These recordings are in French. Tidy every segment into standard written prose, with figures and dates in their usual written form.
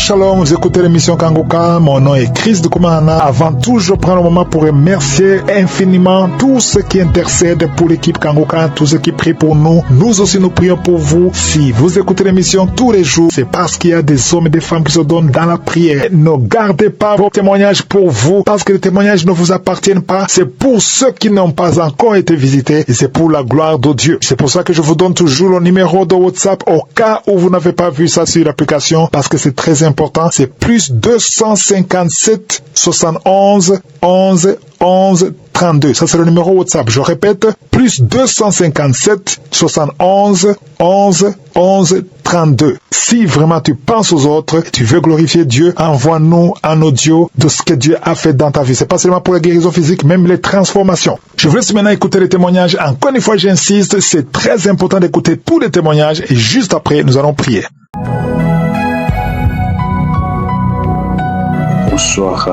Shalom, vous écoutez l'émission Kangoka, mon nom est Chris de Koumana. Avant tout, je prends le moment pour remercier infiniment tous ceux qui intercèdent pour l'équipe Kangoka, tous ceux qui prient pour nous. Nous aussi, nous prions pour vous. Si vous écoutez l'émission tous les jours, c'est parce qu'il y a des hommes et des femmes qui se donnent dans la prière. Ne gardez pas vos témoignages pour vous, parce que les témoignages ne vous appartiennent pas. C'est pour ceux qui n'ont pas encore été visités et c'est pour la gloire de Dieu. C'est pour ça que je vous donne toujours le numéro de WhatsApp au cas où vous n'avez pas vu ça sur l'application, parce que c'est très important. C'est plus 257 71 11 11 32. Ça, c'est le numéro WhatsApp. Je répète, plus 257 71 11 11 32. Si vraiment tu penses aux autres, tu veux glorifier Dieu, envoie-nous un audio de ce que Dieu a fait dans ta vie. C'est pas seulement pour la guérison physique, même les transformations. Je vous laisse maintenant écouter les témoignages. Encore une fois, j'insiste, c'est très important d'écouter tous les témoignages et juste après, nous allons prier. Bonsoir,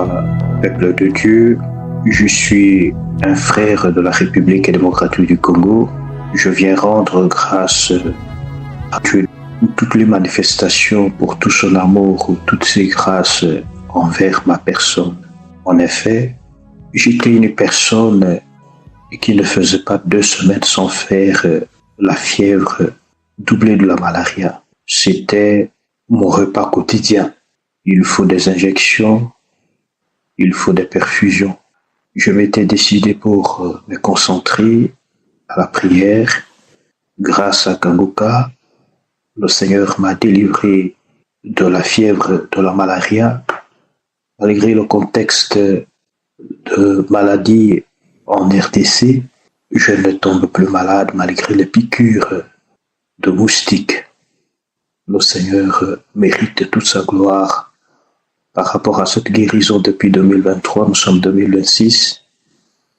peuple de Dieu. Je suis un frère de la République démocratique du Congo. Je viens rendre grâce à Dieu pour toutes les manifestations, pour tout son amour, pour toutes ses grâces envers ma personne. En effet, j'étais une personne qui ne faisait pas 2 semaines sans faire la fièvre doublée de la malaria. C'était mon repas quotidien. Il faut des injections, il faut des perfusions. Je m'étais décidé pour me concentrer à la prière. Grâce à Kangoka, le Seigneur m'a délivré de la fièvre de la malaria. Malgré le contexte de maladie en RDC, je ne tombe plus malade malgré les piqûres de moustiques. Le Seigneur mérite toute sa gloire. Par rapport à cette guérison depuis 2023, nous sommes 2026.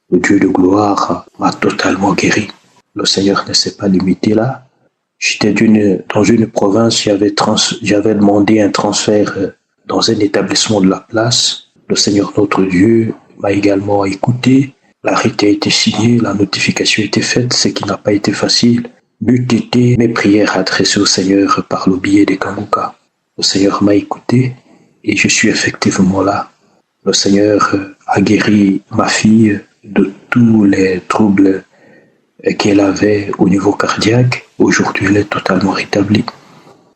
Le Dieu de gloire m'a totalement guéri. Le Seigneur ne s'est pas limité là. J'étais dans une province, j'avais demandé un transfert dans un établissement de la place. Le Seigneur notre Dieu m'a également écouté. L'arrêté a été signé, la notification a été faite, ce qui n'a pas été facile. N'eût été mes prières adressées au Seigneur par le biais des Kangoka. Le Seigneur m'a écouté. Et je suis effectivement là. Le Seigneur a guéri ma fille de tous les troubles qu'elle avait au niveau cardiaque. Aujourd'hui, elle est totalement rétablie.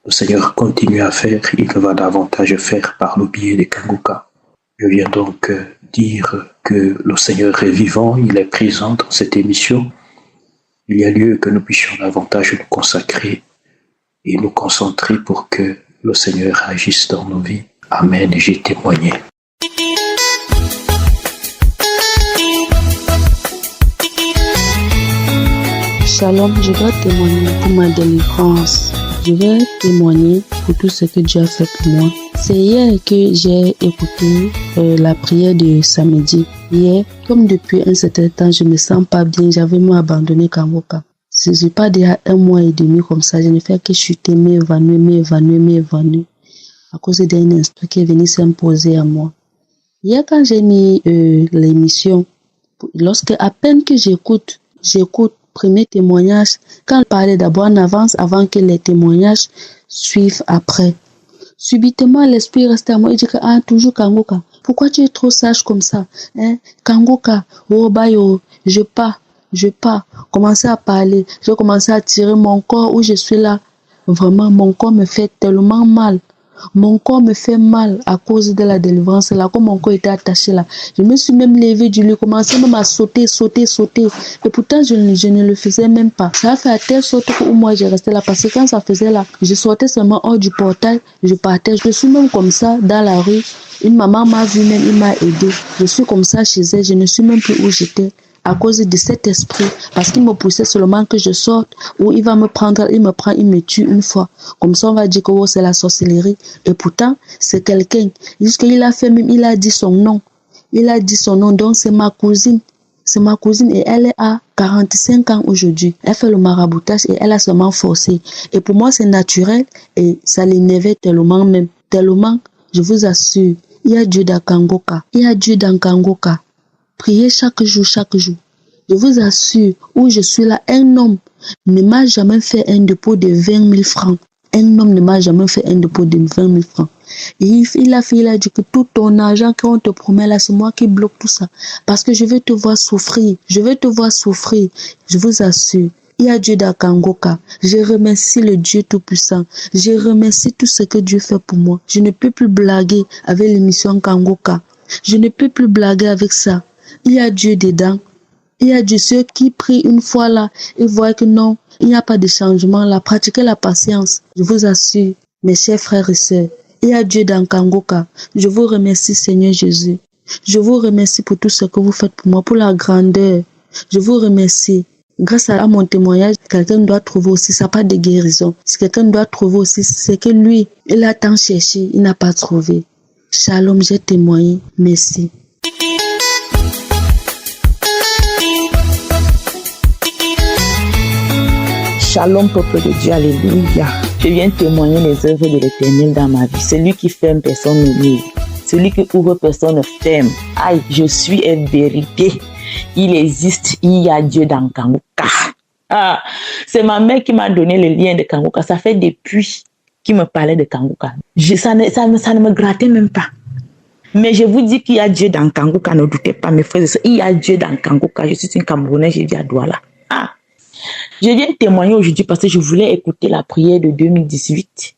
Le Seigneur continue à faire, il va davantage faire par le biais des Kangoka. Je viens donc dire que le Seigneur est vivant, il est présent dans cette émission. Il y a lieu que nous puissions davantage nous consacrer et nous concentrer pour que le Seigneur agisse dans nos vies. Amen, j'ai témoigné. Shalom, je dois témoigner pour ma délivrance. Je vais témoigner pour tout ce que Dieu a fait pour moi. C'est hier que j'ai écouté la prière de samedi. Hier, comme depuis un certain temps, je me sens pas bien, j'avais même abandonné Kangoka. Si je pas déjà 1 mois et demi comme ça, je ne fais que chuter, m'évanouir. À cause d'un instant qui est venu s'imposer à moi. Hier, quand j'ai mis l'émission, lorsque à peine que j'écoute, premier témoignage, quand elle parlait d'abord en avance avant que les témoignages suivent après. Subitement, l'esprit restait à moi et dit que, toujours Kangoka, pourquoi tu es trop sage comme ça? Kangoka, oh bayo, je pars. Commencer à parler, je commençais à tirer mon corps où je suis là. Vraiment, mon corps me fait tellement mal. Mon corps me fait mal à cause de la délivrance là, comme mon corps était attaché là. Je me suis même levée du lit, commencé même à sauter. Et pourtant, je ne le faisais même pas. Ça a fait à telle sorte que moi, j'ai resté là. Parce que quand ça faisait là, je sortais seulement hors du portail, je partais. Je suis même comme ça dans la rue. Une maman m'a vu même, il m'a aidé. Je suis comme ça chez elle, je ne suis même plus où j'étais. À cause de cet esprit, parce qu'il me poussait seulement que je sorte, ou il va me prendre, il me tue une fois. Comme ça, on va dire que c'est la sorcellerie. Et pourtant, c'est quelqu'un. Jusqu'il a fait même, il a dit son nom. Donc c'est ma cousine. Et elle a 45 ans aujourd'hui. Elle fait le maraboutage et elle a seulement forcé. Et pour moi, c'est naturel et ça l'énervait tellement, je vous assure, il y a Dieu dans Kangoka. Priez chaque jour. Je vous assure, où je suis là, un homme ne m'a jamais fait un dépôt de 20 000 francs. Un homme ne m'a jamais fait un dépôt de 20 000 francs. Et il a dit que tout ton argent qu'on te promet là, c'est moi qui bloque tout ça. Parce que je veux te voir souffrir. Je veux te voir souffrir. Je vous assure. Il y a Dieu dans Kangoka. Je remercie le Dieu Tout-Puissant. Je remercie tout ce que Dieu fait pour moi. Je ne peux plus blaguer avec l'émission Kangoka. Je ne peux plus blaguer avec ça. Il y a Dieu dedans. Il y a Dieu, ceux qui prient une fois là et voient que non, il n'y a pas de changement là. Pratiquez la patience. Je vous assure, mes chers frères et sœurs. Il y a Dieu dans Kangoka. Je vous remercie, Seigneur Jésus. Je vous remercie pour tout ce que vous faites pour moi, pour la grandeur. Je vous remercie. Grâce à mon témoignage, quelqu'un doit trouver aussi sa part de guérison. Si quelqu'un doit trouver aussi, c'est que lui, il a tant cherché, il n'a pas trouvé. Shalom, j'ai témoigné. Merci. Shalom, peuple de Dieu, alléluia. Je viens témoigner les œuvres de l'Éternel dans ma vie. Celui qui ferme, personne ne l'ouvre. Celui qui ouvre, personne ne ferme. Aïe, je suis une vérité. Il existe, il y a Dieu dans Kangoka. Ah, c'est ma mère qui m'a donné le lien de Kangoka. Ça fait depuis qu'il me parlait de Kangoka. Ça ne me grattait même pas. Mais je vous dis qu'il y a Dieu dans Kangoka. Ne doutez pas, mes frères et sœurs. Il y a Dieu dans Kangoka. Je suis une Camerounaise, je vis à Douala. Ah, je viens témoigner aujourd'hui parce que je voulais écouter la prière de 2018.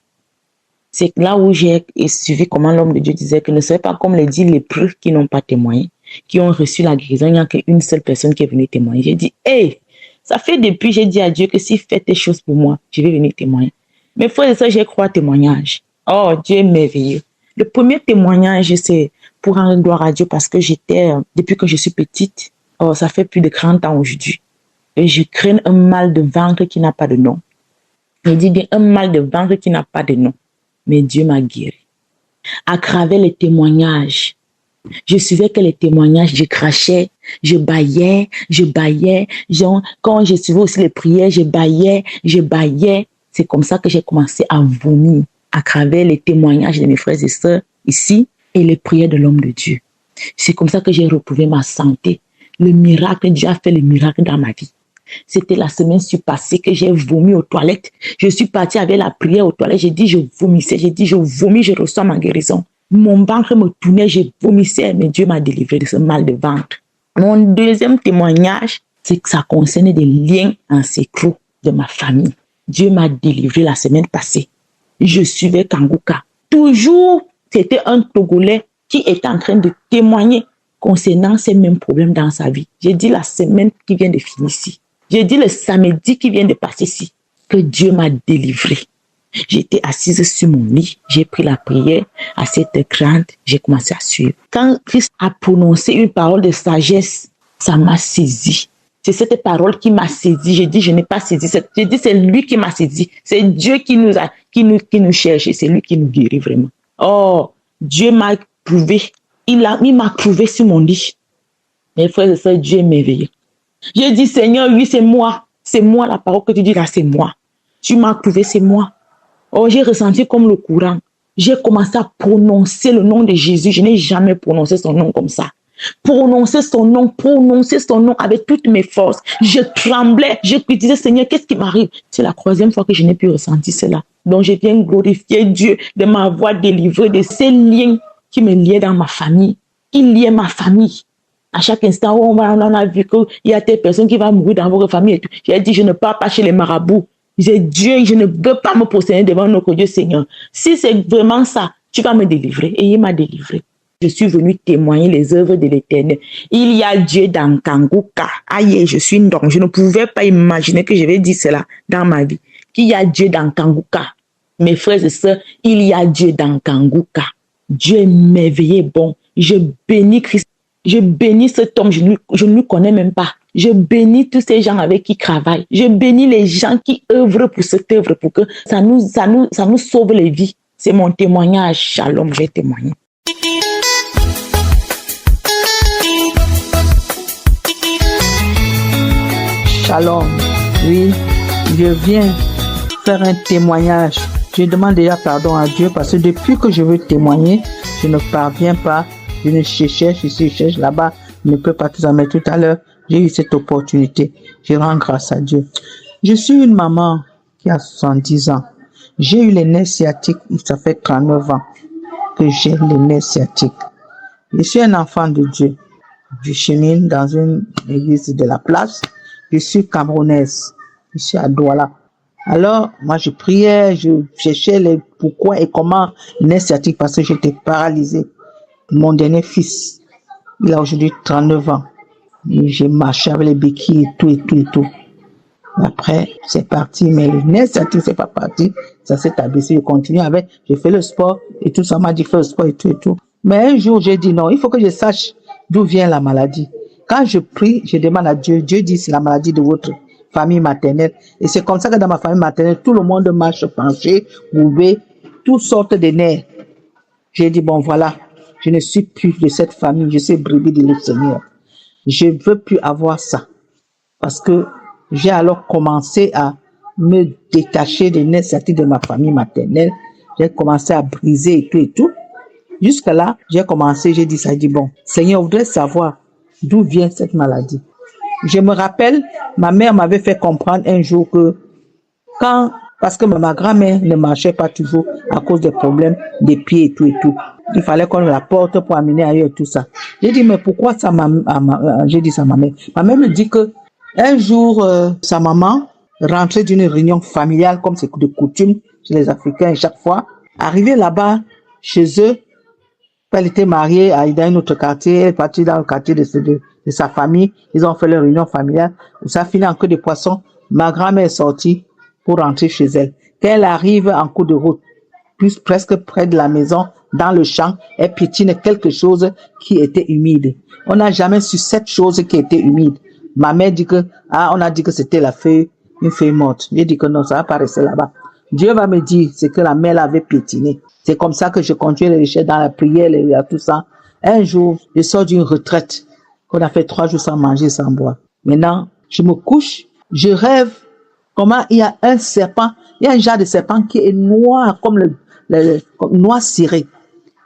C'est là où j'ai suivi comment l'homme de Dieu disait que ne soyez pas comme les 10 lépreux qui n'ont pas témoigné, qui ont reçu la guérison. Il n'y a qu'une seule personne qui est venue témoigner. J'ai dit, hey, ça fait depuis, j'ai dit à Dieu que s'il fait des choses pour moi, je vais venir témoigner. Mais frères et sœurs, j'ai crois témoignage. Oh, Dieu est merveilleux. Le premier témoignage, c'est pour rendre gloire à Dieu parce que depuis que je suis petite, oh, ça fait plus de 30 ans aujourd'hui. Et je crains un mal de ventre qui n'a pas de nom. Je dis bien un mal de ventre qui n'a pas de nom. Mais Dieu m'a guéri. À travers les témoignages, je suivais que les témoignages, je crachais, je bâillais. Quand je suivais aussi les prières, je bâillais. C'est comme ça que j'ai commencé à vomir à travers les témoignages de mes frères et sœurs ici et les prières de l'homme de Dieu. C'est comme ça que j'ai retrouvé ma santé. Le miracle, Dieu a fait le miracle dans ma vie. C'était la semaine passée que j'ai vomi aux toilettes. Je suis partie avec la prière aux toilettes. J'ai dit, je vomissais. J'ai dit, je vomis, je reçois ma guérison. Mon ventre me tournait, je vomissais, mais Dieu m'a délivré de ce mal de ventre. Mon deuxième témoignage, c'est que ça concerne des liens ancestraux de ma famille. Dieu m'a délivré la semaine passée. Je suivais Kangoka. Toujours, c'était un Togolais qui était en train de témoigner concernant ces mêmes problèmes dans sa vie. J'ai dit la semaine qui vient de finir ici. J'ai dit le samedi qui vient de passer ici, que Dieu m'a délivré. J'étais assise sur mon lit, j'ai pris la prière à 7h30, j'ai commencé à suivre. Quand Christ a prononcé une parole de sagesse, ça m'a saisi. C'est cette parole qui m'a saisi. J'ai dit, je n'ai pas saisi. J'ai dit, c'est lui qui m'a saisi. C'est Dieu qui nous cherche et c'est lui qui nous guérit vraiment. Oh, Dieu m'a prouvé. Il m'a prouvé sur mon lit. Mes frères et sœurs, Dieu est merveilleux. J'ai dit, Seigneur, oui, c'est moi. C'est moi, la parole que tu dis là, c'est moi. Tu m'as prouvé, c'est moi. Oh, j'ai ressenti comme le courant. J'ai commencé à prononcer le nom de Jésus. Je n'ai jamais prononcé son nom comme ça. Prononcer son nom avec toutes mes forces. Je tremblais. Je disais, Seigneur, qu'est-ce qui m'arrive? C'est la 3e fois que je n'ai pu ressentir cela. Donc, je viens glorifier Dieu de m'avoir délivré de ces liens qui me liaient dans ma famille, qui liaient ma famille. À chaque instant, on a vu qu'il y a telle personne qui va mourir dans votre famille et tout. J'ai dit, je ne pars pas chez les marabouts. J'ai Dieu, je ne veux pas me prosterner devant notre Dieu Seigneur. Si c'est vraiment ça, tu vas me délivrer. Et il m'a délivré. Je suis venu témoigner les œuvres de l'Éternel. Il y a Dieu dans Kangoka. Aïe, je suis une donne. Je ne pouvais pas imaginer que je vais dire cela dans ma vie. Qu'il y a Dieu dans Kangoka. Mes frères et sœurs, il y a Dieu dans Kangoka. Dieu est merveilleux, bon. Je bénis Christ. Je bénis cet homme, je ne le connais même pas. Je bénis tous ces gens avec qui travaillent. Je bénis les gens qui œuvrent pour cette œuvre, pour que ça nous sauve les vies. C'est mon témoignage. Shalom, j'ai témoigné. Shalom. Oui, je viens faire un témoignage. Je demande déjà pardon à Dieu parce que depuis que je veux témoigner, je ne parviens pas. Je ne cherche ici, je cherche là-bas. Je ne peux pas tout ça, mais tout à l'heure, j'ai eu cette opportunité. Je rends grâce à Dieu. Je suis une maman qui a 70 ans. J'ai eu les nerfs sciatiques, ça fait 39 ans. que j'ai les nerfs sciatiques. Je suis un enfant de Dieu. Je chemine dans une église de la place. Je suis camerounaise. Je suis à Douala. Alors, moi, je priais, je cherchais les pourquoi et comment nerfs sciatiques parce que j'étais paralysée. Mon dernier fils, il a aujourd'hui 39 ans. Et j'ai marché avec les béquilles et tout, et tout, et tout. Après, c'est parti, mais le nerf sciatique, c'est pas parti. Ça s'est abaissé, je continue avec, j'ai fait le sport et tout ça m'a dit, fais le sport et tout, et tout. Mais un jour, j'ai dit non, il faut que je sache d'où vient la maladie. Quand je prie, je demande à Dieu, Dieu dit c'est la maladie de votre famille maternelle. Et c'est comme ça que dans ma famille maternelle, tout le monde marche penché, courbé, toutes sortes de nerfs. J'ai dit, bon voilà, je ne suis plus de cette famille, je suis brebis de le Seigneur. Je ne veux plus avoir ça. Parce que j'ai alors commencé à me détacher des nerfs sciatiques de ma famille maternelle. J'ai commencé à briser et tout et tout. Jusque là, j'ai commencé, j'ai dit ça, j'ai dit bon, Seigneur, je voudrais savoir d'où vient cette maladie. Je me rappelle, ma mère m'avait fait comprendre un jour que parce que ma grand-mère ne marchait pas toujours à cause des problèmes des pieds et tout et tout. Il fallait qu'on la porte pour amener ailleurs tout ça. J'ai dit, mais pourquoi ça j'ai dit ça à ma mère. Ma mère me dit que un jour, sa maman rentrait d'une réunion familiale, comme c'est de coutume chez les Africains, et chaque fois, arrivée là-bas, chez eux, elle était mariée dans un autre quartier, elle est partie dans le quartier de sa famille, ils ont fait leur réunion familiale, où ça finit en queue de poisson. Ma grand-mère est sortie pour rentrer chez elle. Quand elle arrive en cours de route, presque près de la maison, dans le champ, elle piétine quelque chose qui était humide. On n'a jamais su cette chose qui était humide. Ma mère dit que, on a dit que c'était une feuille morte. J'ai dit que non, ça va pas rester là-bas. Dieu va me dire, c'est que la mère l'avait piétiné. C'est comme ça que je continue les recherches dans la prière, et tout ça. Un jour, je sors d'une retraite qu'on a fait 3 jours sans manger, sans boire. Maintenant, je me couche, je rêve comment il y a un serpent, il y a un genre de serpent qui est noir, comme comme noir ciré.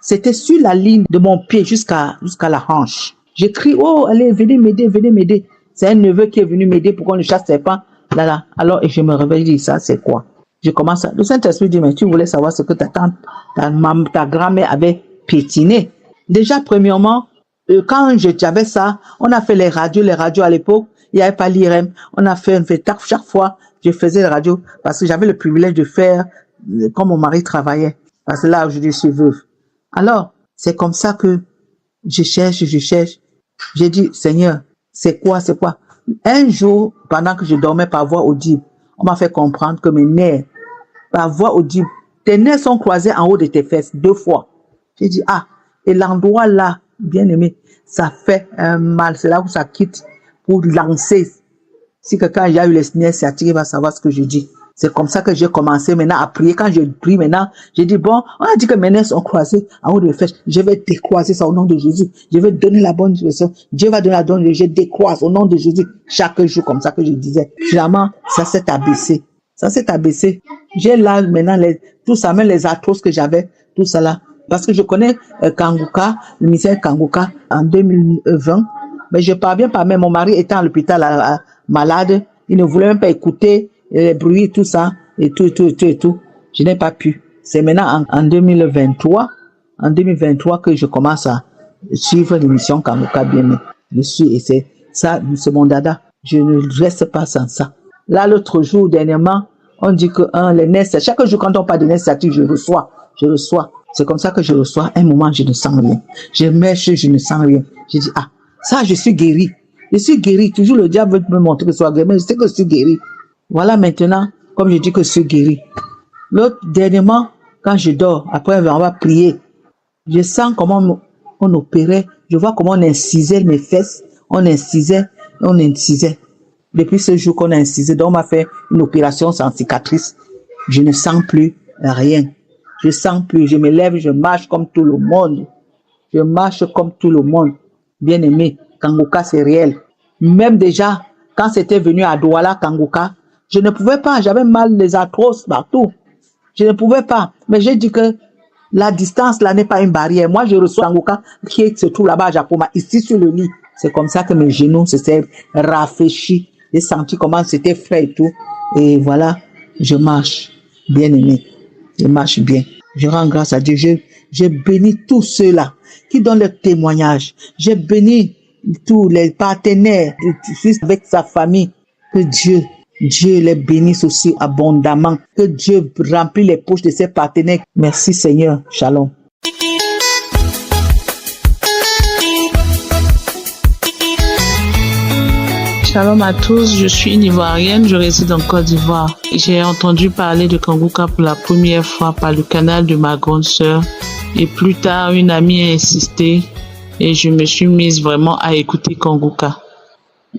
C'était sur la ligne de mon pied jusqu'à la hanche. J'ai crié, oh, allez, venez m'aider, venez m'aider. C'est un neveu qui est venu m'aider pour qu'on le chasse serpent. Là. Alors, je me réveille, je dis, ça, c'est quoi? Je commence le Saint-Esprit dit, mais tu voulais savoir ce que ta grand-mère avait piétiné. Déjà, premièrement, quand j'avais ça, on a fait les radios à l'époque, il n'y avait pas l'IRM. On a fait chaque fois, je faisais les radios parce que j'avais le privilège de faire quand mon mari travaillait. Parce que là, je suis veuve. Alors, c'est comme ça que je cherche. J'ai dit, Seigneur, c'est quoi? Un jour, pendant que je dormais par voie audible, on m'a fait comprendre que mes nerfs, par voie audible, tes nerfs sont croisés en haut de tes fesses 2 fois. J'ai dit, et l'endroit là, bien aimé, ça fait un mal. C'est là où ça quitte pour lancer. Si quelqu'un a eu les nerfs sciatiques, il va savoir ce que je dis. C'est comme ça que j'ai commencé maintenant à prier. Quand je prie maintenant, j'ai dit, bon, on a dit que mes nerfs sont croisés en haut de mes fesses. Je vais décroiser ça au nom de Jésus. Je vais donner la bonne direction. Dieu va donner la bonne direction. Je décroise au nom de Jésus. Chaque jour, comme ça que je disais. Finalement, ça s'est abaissé. J'ai là maintenant tout ça, même les arthroses que j'avais, tout ça là. Parce que je connais Kanguka, le ministère Kanguka en 2020. Mais je parviens pas, même mon mari était à l'hôpital malade. Il ne voulait même pas écouter les bruits, tout ça, et tout. Je n'ai pas pu. C'est maintenant en 2023 que je commence à suivre l'émission Kanguka bien. Je suis, et c'est mon dada. Je ne reste pas sans ça. Là, l'autre jour, dernièrement, on dit que les nerfs, chaque jour quand on parle de nerfs sciatiques, je reçois. C'est comme ça que je reçois. Un moment, je ne sens rien. Je mèche, je ne sens rien. Je dis, ça, je suis guéri. Toujours le diable veut me montrer que je sois guéri, mais je sais que je suis guéri. Voilà maintenant, comme je dis que je suis guéri. L'autre, dernièrement, quand je dors, après on va prier, je sens comment on opérait, je vois comment on incisait mes fesses, on incisait. Depuis ce jour qu'on a incisé, donc on m'a fait une opération sans cicatrice. Je ne sens plus rien. Je me lève, je marche comme tout le monde. Bien aimé, Kanguka, c'est réel. Même déjà, quand c'était venu à Douala, Kanguka, je ne pouvais pas, j'avais mal les arthroses partout. Je ne pouvais pas. Mais j'ai dit que la distance là n'est pas une barrière. Moi, je reçois Kanguka qui se trouve là-bas à Japoma, ici sur le lit. C'est comme ça que mes genoux se sont rafraîchis. J'ai senti comment c'était frais et tout. Et voilà, je marche, bien aimé. Je marche bien. Je rends grâce à Dieu. J'ai béni tous ceux-là qui donnent leur témoignage. J'ai béni tous les partenaires du Fils avec sa famille. Que Dieu les bénisse aussi abondamment. Que Dieu remplisse les poches de ses partenaires. Merci Seigneur. Shalom. Shalom à tous, je suis une Ivoirienne, je réside en Côte d'Ivoire. J'ai entendu parler de Kanguka pour la première fois par le canal de ma grande sœur et plus tard une amie a insisté et je me suis mise vraiment à écouter Kanguka.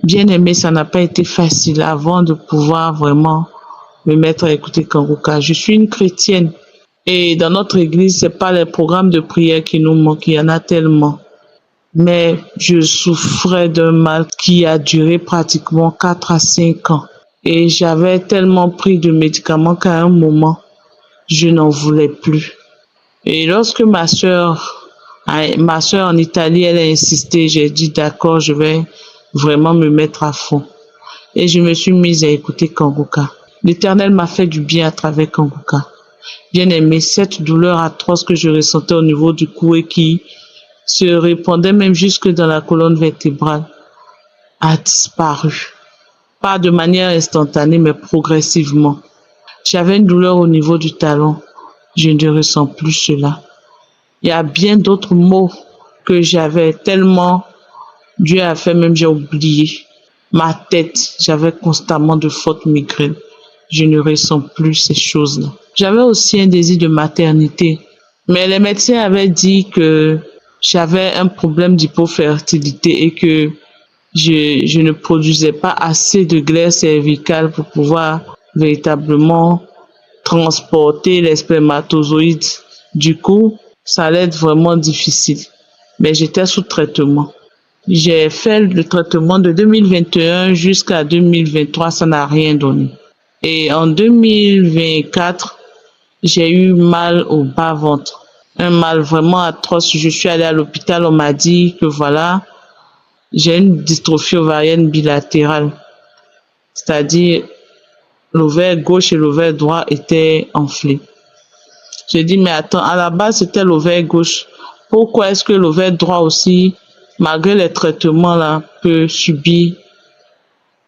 Bien aimé, ça n'a pas été facile avant de pouvoir vraiment me mettre à écouter Kanguka. Je suis une chrétienne et dans notre église, c'est pas les programmes de prière qui nous manquent, il y en a tellement. Mais je souffrais d'un mal qui a duré pratiquement 4 à 5 ans. Et j'avais tellement pris de médicaments qu'à un moment, je n'en voulais plus. Et lorsque ma sœur en Italie, elle a insisté, j'ai dit d'accord, je vais vraiment me mettre à fond. Et je me suis mise à écouter Kanguka. L'Éternel m'a fait du bien à travers Kanguka. Bien aimé, cette douleur atroce que je ressentais au niveau du cou et qui se répandait même jusque dans la colonne vertébrale, a disparu. Pas de manière instantanée, mais progressivement. J'avais une douleur au niveau du talon. Je ne ressens plus cela. Il y a bien d'autres maux que j'avais tellement Dieu a fait, même j'ai oublié. Ma tête, j'avais constamment de fortes migraines. Je ne ressens plus ces choses-là. J'avais aussi un désir de maternité. Mais les médecins avaient dit que j'avais un problème d'hypofertilité et que je ne produisais pas assez de glaire cervicale pour pouvoir véritablement transporter les spermatozoïdes. Du coup, ça allait être vraiment difficile. Mais j'étais sous traitement. J'ai fait le traitement de 2021 jusqu'à 2023, ça n'a rien donné. Et en 2024, j'ai eu mal au bas-ventre. Un mal vraiment atroce. Je suis allée à l'hôpital, on m'a dit que voilà, j'ai une dystrophie ovarienne bilatérale. C'est-à-dire, l'ovaire gauche et l'ovaire droit étaient enflés. J'ai dit, mais attends, à la base, c'était l'ovaire gauche. Pourquoi est-ce que l'ovaire droit aussi, malgré les traitements là, peut subir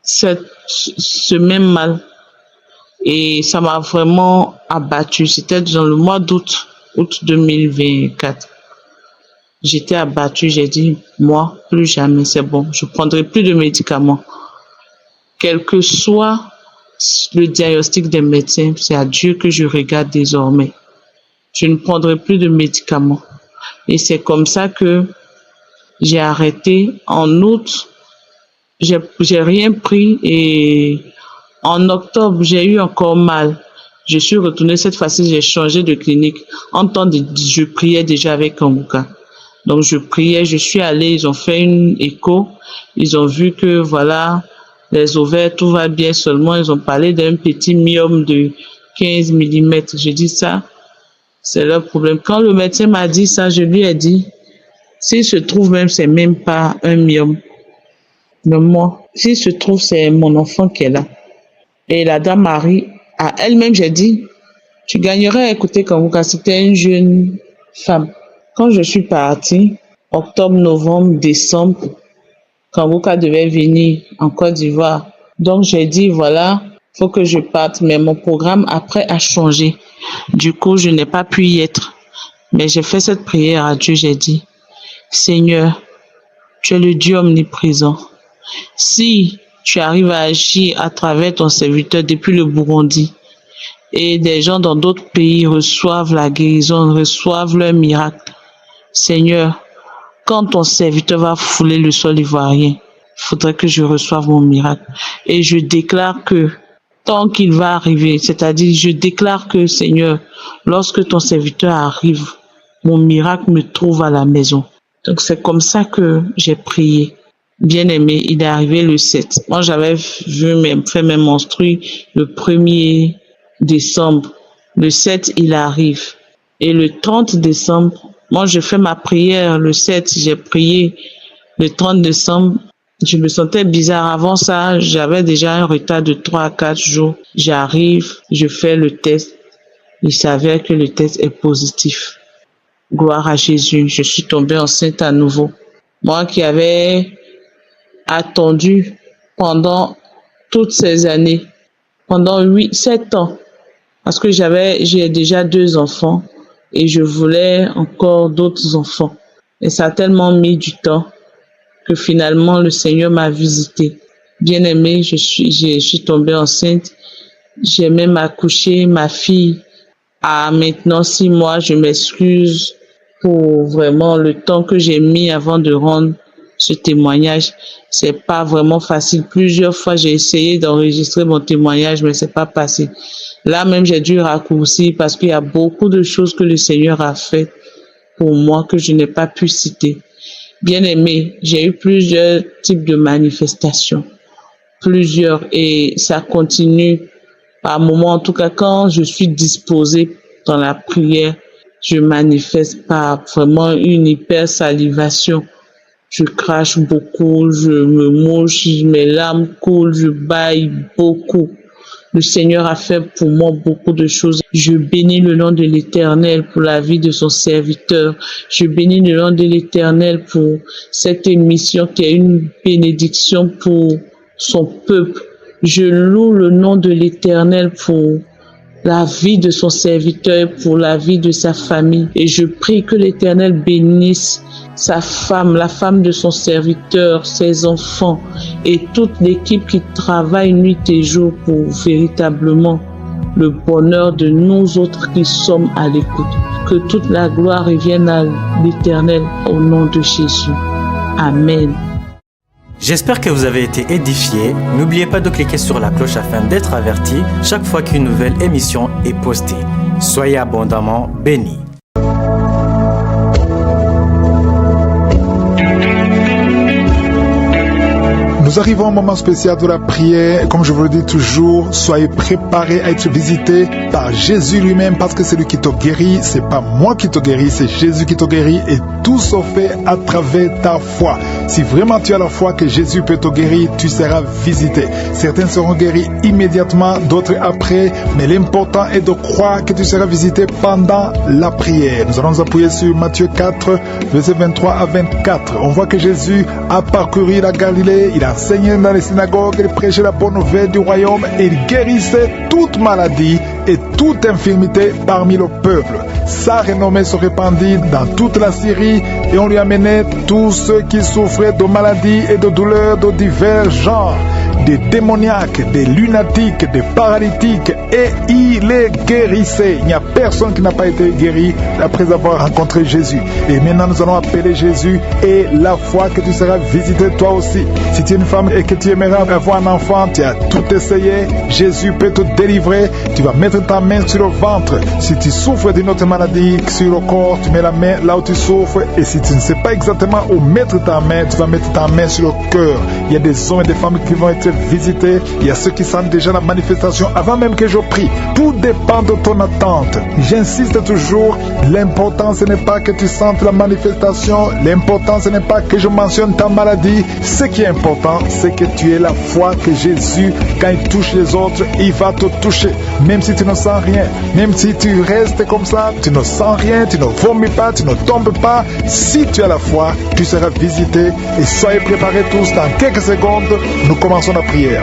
ce même mal? Et ça m'a vraiment abattue. C'était dans le mois d'août 2024. J'étais abattue, j'ai dit, moi, plus jamais, c'est bon, je prendrai plus de médicaments. Quel que soit le diagnostic des médecins, c'est à Dieu que je regarde désormais. Je ne prendrai plus de médicaments. Et c'est comme ça que j'ai arrêté. En août, j'ai rien pris et en octobre, j'ai eu encore mal. Je suis retournée, cette fois-ci, j'ai changé de clinique. En temps je priais déjà avec Kanguka. Donc, je priais, je suis allée, ils ont fait une écho. Ils ont vu que, voilà, les ovaires, tout va bien seulement. Ils ont parlé d'un petit myome de 15 mm. J'ai dit ça, c'est leur problème. Quand le médecin m'a dit ça, je lui ai dit, s'il se trouve même, c'est même pas un myome. Mais moi, s'il se trouve, c'est mon enfant qui est là. Et la dame Marie, à elle-même, j'ai dit, tu gagnerais à écouter Kanguka. C'était une jeune femme. Quand je suis partie, octobre, novembre, décembre, Kanguka devait venir en Côte d'Ivoire. Donc, j'ai dit, voilà, faut que je parte. Mais mon programme, après, a changé. Du coup, je n'ai pas pu y être. Mais j'ai fait cette prière à Dieu. J'ai dit, Seigneur, tu es le Dieu omniprésent. Si tu arrives à agir à travers ton serviteur depuis le Burundi et des gens dans d'autres pays reçoivent la guérison, reçoivent leur miracle, Seigneur, quand ton serviteur va fouler le sol ivoirien, il faudrait que je reçoive mon miracle. Et je déclare que tant qu'il va arriver, c'est-à-dire je déclare que, Seigneur, lorsque ton serviteur arrive, mon miracle me trouve à la maison. Donc c'est comme ça que j'ai prié. Bien aimé, il est arrivé le 7. Moi, j'avais fait mes menstrues le 1er décembre. Le 7, il arrive. Et le 30 décembre, moi, je fais ma prière. Le 7, j'ai prié. Le 30 décembre, je me sentais bizarre. Avant ça, j'avais déjà un retard de 3 à 4 jours. J'arrive, je fais le test. Il s'avère que le test est positif. Gloire à Jésus, je suis tombée enceinte à nouveau. Moi qui avais attendu pendant toutes ces années, pendant 7 ans, parce que j'ai déjà 2 enfants et je voulais encore d'autres enfants. Et ça a tellement mis du temps que finalement le Seigneur m'a visitée. Bien-aimée, je suis tombée enceinte. J'ai même accouché. Ma fille a maintenant 6 mois. Je m'excuse pour vraiment le temps que j'ai mis avant de rendre ce témoignage. C'est pas vraiment facile. Plusieurs fois, j'ai essayé d'enregistrer mon témoignage, mais c'est pas passé. Là même, j'ai dû raccourcir parce qu'il y a beaucoup de choses que le Seigneur a fait pour moi que je n'ai pas pu citer. Bien-aimé, j'ai eu plusieurs types de manifestations. Plusieurs, et ça continue par moments. En tout cas, quand je suis disposée dans la prière, je manifeste par vraiment une hypersalivation. Je crache beaucoup, je me mouche, mes larmes coulent, je bâille beaucoup. Le Seigneur a fait pour moi beaucoup de choses. Je bénis le nom de l'Éternel pour la vie de son serviteur. Je bénis le nom de l'Éternel pour cette émission qui est une bénédiction pour son peuple. Je loue le nom de l'Éternel pour la vie de son serviteur, pour la vie de sa famille. Et je prie que l'Éternel bénisse sa femme, la femme de son serviteur, ses enfants et toute l'équipe qui travaille nuit et jour pour véritablement le bonheur de nous autres qui sommes à l'écoute. Que toute la gloire revienne à l'Éternel au nom de Jésus. Amen. J'espère que vous avez été édifiés. N'oubliez pas de cliquer sur la cloche afin d'être averti chaque fois qu'une nouvelle émission est postée. Soyez abondamment bénis. Nous arrivons à un moment spécial de la prière. Comme je vous le dis toujours, soyez préparés à être visités par Jésus lui-même, parce que c'est lui qui te guérit. C'est pas moi qui te guéris, c'est Jésus qui te guérit, et tout se fait à travers ta foi. Si vraiment tu as la foi que Jésus peut te guérir, tu seras visité. Certains seront guéris immédiatement, d'autres après, mais l'important est de croire que tu seras visité pendant la prière. Nous allons nous appuyer sur Matthieu 4, versets 23 à 24. On voit que Jésus a parcouru la Galilée, il a enseigné dans les synagogues, il prêchait la bonne nouvelle du royaume et il guérissait toute maladie et toute infirmité parmi le peuple. Sa renommée se répandit dans toute la Syrie et on lui amenait tous ceux qui souffraient de maladies et de douleurs de divers genres, des démoniaques, des lunatiques, des paralytiques, et il les guérissait. Il n'y a personne qui n'a pas été guéri après avoir rencontré Jésus. Et maintenant nous allons appeler Jésus et la foi que tu seras visité toi aussi. Si tu es une femme et que tu aimerais avoir un enfant, tu as tout essayé, Jésus peut te délivrer. Tu vas mettre ta main sur le ventre. Si tu souffres d'une autre maladie sur le corps, tu mets la main là où tu souffres, et si tu ne sais pas exactement où mettre ta main, tu vas mettre ta main sur le cœur. Il y a des hommes et des femmes qui vont être visités. Il y a ceux qui sentent déjà la manifestation avant même que je prie. Tout dépend de ton attente. J'insiste toujours, l'important ce n'est pas que tu sentes la manifestation, l'important ce n'est pas que je mentionne ta maladie. Ce qui est important, c'est que tu aies la foi que Jésus, quand il touche les autres, il va te toucher. Même si tu ne sens rien, même si tu restes comme ça, tu ne sens rien, tu ne vomis pas, tu ne tombes pas, si tu as la foi, tu seras visité. Et soyez préparés tous, dans quelques secondes, nous commençons la prière.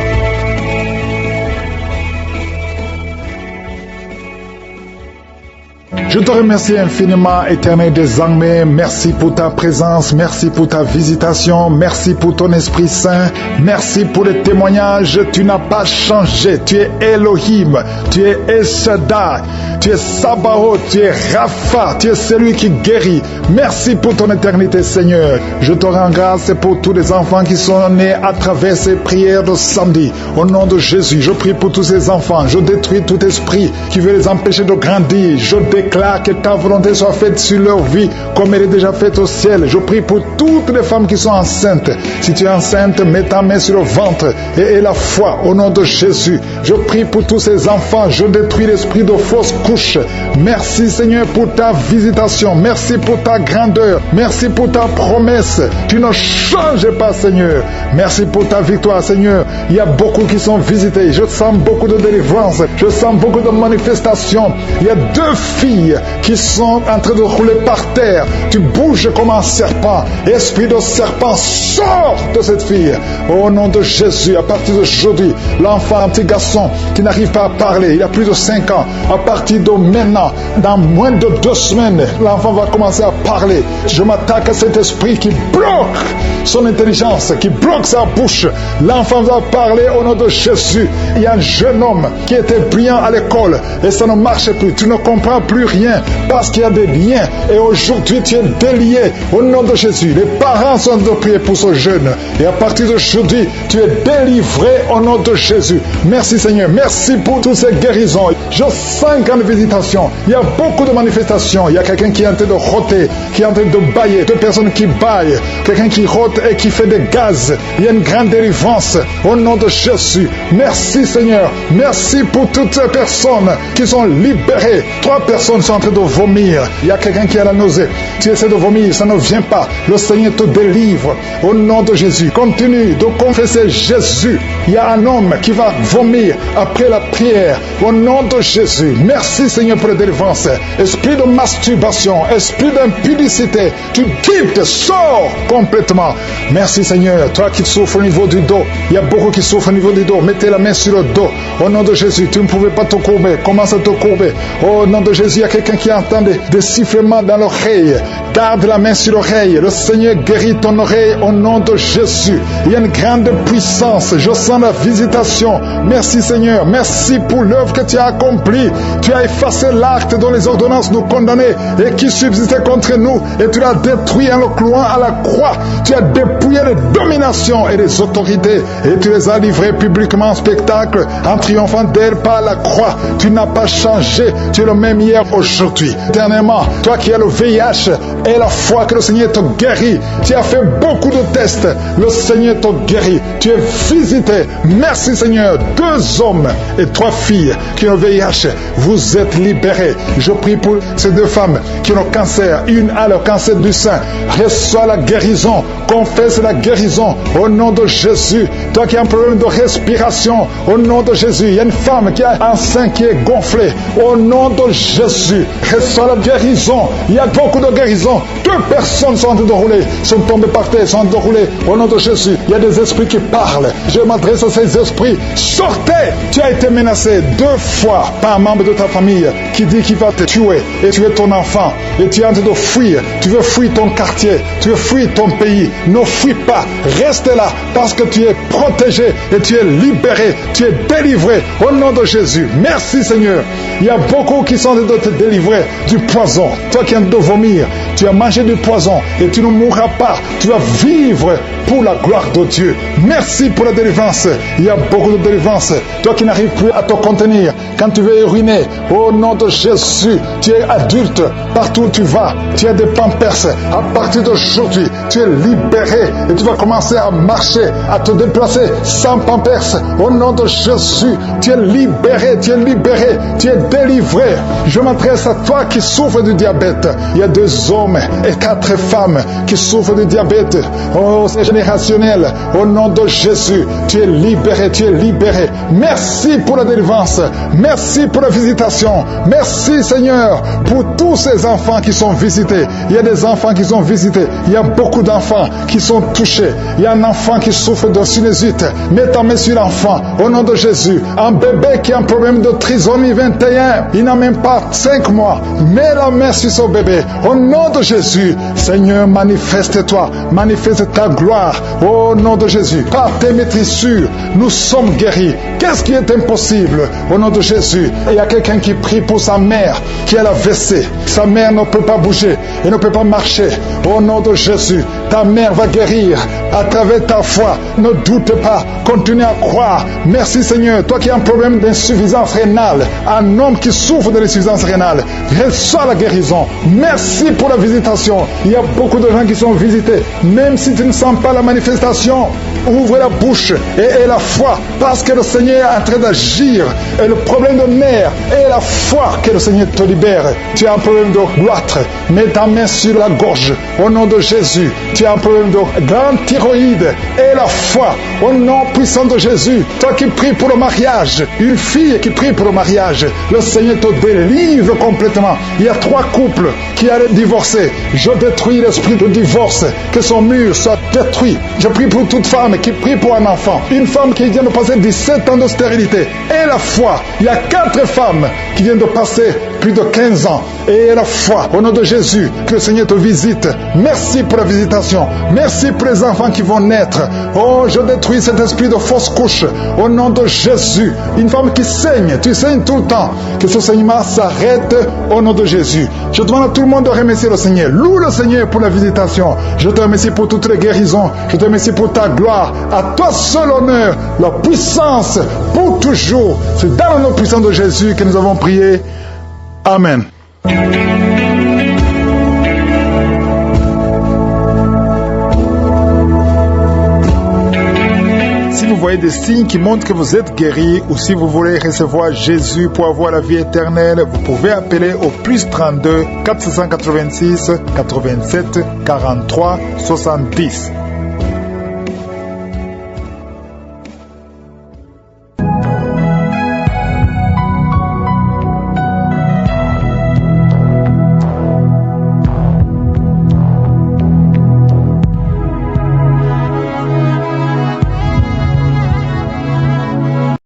Je te remercie infiniment, Éternel des armées. Merci pour ta présence, merci pour ta visitation, merci pour ton Esprit Saint, merci pour les témoignages. Tu n'as pas changé, tu es Elohim, tu es El Shaddai, tu es Sabaoth, tu es Rapha, tu es celui qui guérit. Merci pour ton éternité, Seigneur. Je te rends grâce pour tous les enfants qui sont nés à travers ces prières de samedi. Au nom de Jésus, je prie pour tous ces enfants. Je détruis tout esprit qui veut les empêcher de grandir. Je déclare que ta volonté soit faite sur leur vie comme elle est déjà faite au ciel. Je prie pour toutes les femmes qui sont enceintes. Si tu es enceinte, mets ta main sur le ventre et aie la foi au nom de Jésus. Je prie pour tous ces enfants. Je détruis l'esprit de fausse couche. Merci Seigneur pour ta visitation. Merci pour ta grandeur. Merci pour ta promesse. Tu ne changes pas, Seigneur. Merci pour ta victoire, Seigneur. Il y a beaucoup qui sont visités. Je sens beaucoup de délivrance. Je sens beaucoup de manifestations. Il y a 2 filles filles qui sont en train de rouler par terre. Tu bouges comme un serpent. Esprit de serpent, sors de cette fille. Au nom de Jésus, à partir d'aujourd'hui, l'enfant, un petit garçon qui n'arrive pas à parler, il a plus de 5 ans, à partir de maintenant, dans moins de 2 semaines, l'enfant va commencer à parler. Je m'attaque à cet esprit qui bloque son intelligence, qui bloque sa bouche. L'enfant va parler au nom de Jésus. Il y a un jeune homme qui était brillant à l'école et ça ne marche plus. Tu ne comprends plus rien parce qu'il y a des liens. Et aujourd'hui, tu es délié au nom de Jésus. Les parents sont de prier pour ce jeune. Et à partir d'aujourd'hui, tu es délivré au nom de Jésus. Merci Seigneur. Merci pour toutes ces guérisons. Je sens une grande visitation. Il y a beaucoup de manifestations. Il y a quelqu'un qui est en train de rôter, qui est en train de bailler. 2 personnes qui baillent. Quelqu'un qui rôte et qui fait des gaz. Il y a une grande délivrance au nom de Jésus. Merci Seigneur. Merci pour toutes ces personnes qui sont libérées. 3 personnes sont en train de vomir. Il y a quelqu'un qui a la nausée. Tu essaies de vomir, ça ne vient pas. Le Seigneur te délivre au nom de Jésus. Continue de confesser Jésus. Il y a un homme qui va vomir après la prière au nom de Jésus. Merci Seigneur pour la délivrance. Esprit de masturbation, esprit d'impudicité, tu quittes, sors complètement. Merci Seigneur. Toi qui souffres au niveau du dos, il y a beaucoup qui souffrent au niveau du dos. Mettez la main sur le dos. Au nom de Jésus, tu ne pouvais pas te courber. Commence à te courber. Au nom de Jésus, il y a quelqu'un qui entend des sifflements dans l'oreille. Garde la main sur l'oreille. Le Seigneur guérit ton oreille au nom de Jésus. Il y a une grande puissance. Je sens la visitation. Merci Seigneur. Merci pour l'œuvre que tu as accomplie. Tu as effacé l'acte dont les ordonnances nous condamnaient et qui subsistait contre nous. Et tu l'as détruit en le clouant à la croix. Tu as dépouillé les dominations et les autorités. Et tu les as livrées publiquement en spectacle en triomphant d'elles par la croix. Tu n'as pas changé. Tu es le même hier, aujourd'hui. Dernièrement, toi qui as le VIH et la foi que le Seigneur te guérit. Tu as fait beaucoup de tests. Le Seigneur te guérit. Tu es visité. Merci Seigneur. 2 hommes et 3 filles qui ont le VIH. Vous êtes libérés. Je prie pour ces 2 femmes qui ont le cancer. Une a le cancer du sein. Reçois la guérison. Confesse la guérison au nom de Jésus. Toi qui as un problème de respiration, au nom de Jésus. Il y a une femme qui a un sein qui est gonflé. Au nom de Jésus. Reçois la guérison. Il y a beaucoup de guérisons. 2 personnes sont en train de rouler, sont tombées par terre, sont en train de rouler. Au nom de Jésus. Il y a des esprits qui parlent. Je m'adresse à ces esprits. Sortez! Tu as été menacé 2 fois par un membre de ta famille qui dit qu'il va te tuer et tuer ton enfant. Et tu es en train de fuir. Tu veux fuir ton quartier. Tu veux fuir ton pays. Ne fuis pas. Reste là parce que tu es protégé et tu es libéré. Tu es délivré au nom de Jésus. Merci Seigneur. Il y a beaucoup qui sont en train de te délivrer du poison. Toi qui es en train de vomir, tu as mangé du poison et tu ne mourras pas. Tu vas vivre pour la gloire de Dieu. Merci pour la délivrance. Il y a beaucoup de délivrance. Toi qui n'arrives plus à te contenir, quand tu veux uriner, au nom de Jésus, tu es adulte. Partout où tu vas, tu as des pampers. À partir d'aujourd'hui, tu es libéré et tu vas commencer à marcher, à te déplacer sans pampers. Au nom de Jésus, tu es libéré, tu es libéré, tu es délivré. Je m'adresse à toi qui souffres du diabète. Il y a 2 hommes et 4 femmes qui souffrent du diabète. Oh, c'est générationnel. Au nom de Jésus, tu es libéré, tu es libéré. Merci pour la délivrance. Merci pour la visitation. Merci Seigneur pour tous ces enfants qui sont visités. Il y a des enfants qui sont visités. Il y a beaucoup d'enfants qui sont touchés. Il y a un enfant qui souffre de sinusite. Mets ta main sur l'enfant. Au nom de Jésus. Un bébé qui a un problème de trisomie 21. Il n'a même pas 5 mois. Mets la main sur ce bébé. Au nom de Jésus. Seigneur, manifeste-toi. Manifeste ta gloire. Au nom de Jésus. Par tes maîtrissures, nous sommes guéris. Qu'est-ce qui est impossible? Au nom de Jésus. Il y a quelqu'un qui prie pour sa mère qui a la WC. Sa mère ne peut pas bouger. Elle ne peut pas marcher. Au nom de Jésus. Ta mère va guérir à travers ta foi. Ne doute pas. Continue à croire. Merci Seigneur. Toi qui as un problème d'insuffisance rénale, un homme qui souffre de l'insuffisance rénale, reçois la guérison. Merci pour la visitation. Il y a beaucoup de gens qui sont visités. Même si tu ne sens pas la manifestation, ouvre la bouche et la foi, parce que le Seigneur est en train d'agir. Et le problème de nerfs et la foi que le Seigneur te libère. Tu as un problème de goitre, mets ta main sur la gorge, au nom de Jésus. Tu as un problème de grande thyroïde et la foi, au nom puissant de Jésus. Toi qui pries pour le mariage, une fille qui prie pour le mariage, le Seigneur te délivre complètement. Il y a 3 couples qui allaient divorcer. Je détruis l'esprit de divorce, que son mur soit détruit. Je prie pour toute femme qui prie pour un enfant, une femme qui vient de passer 17 ans de stérilité et la foi. Il y a 4 femmes qui viennent de passer plus de 15 ans et la foi, au nom de Jésus, que le Seigneur te visite. Merci pour la visitation, merci pour les enfants qui vont naître. Oh, je détruis cet esprit de fausse couche au nom de Jésus. Une femme qui saigne, tu saignes tout le temps, que ce saignement s'arrête au nom de Jésus. Je demande à tout le monde de remercier le Seigneur. Loue le Seigneur pour la visitation. Je te remercie pour toutes les guérisons, je te remercie pour ta gloire. À toi seul honneur, la puissance pour toujours. C'est dans le nom puissant de Jésus que nous avons prié. Amen. Si vous voyez des signes qui montrent que vous êtes guéri, ou si vous voulez recevoir Jésus pour avoir la vie éternelle, vous pouvez appeler au plus 32 486 87 43 70.